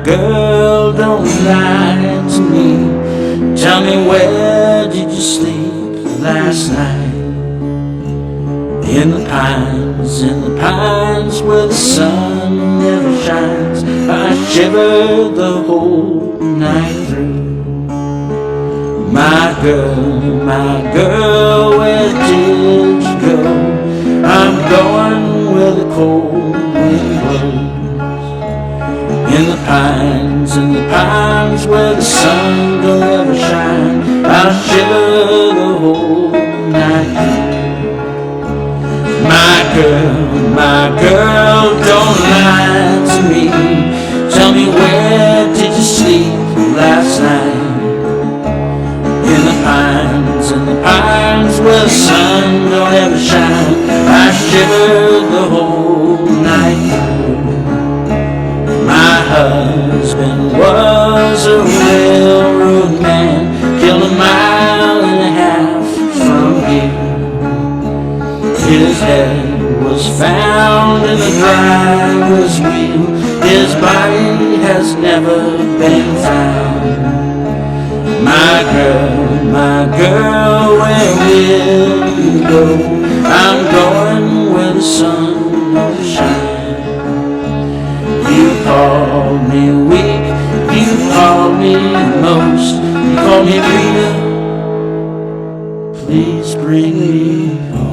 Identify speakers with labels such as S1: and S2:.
S1: girl, don't lie to me. Tell me, where did you sleep last night? In the pines where the sun never shines. I shivered the whole night through. My girl, where did you go? I'm going where the cold wind blows. In the pines where the sun don't ever shine. I'll shiver the whole night through. My girl, don't lie to me. Tell me, where did you sleep last night? In the pines where the sun don't ever shine. I shiver the whole night through. My husband was a railroad man, killed 1.5 miles from here. His head was found in the driver's wheel. His body has never been found. My girl, where will you go? I'm going where the sun will shine. You called me weak, you called me most. You called me Rita, please bring me home.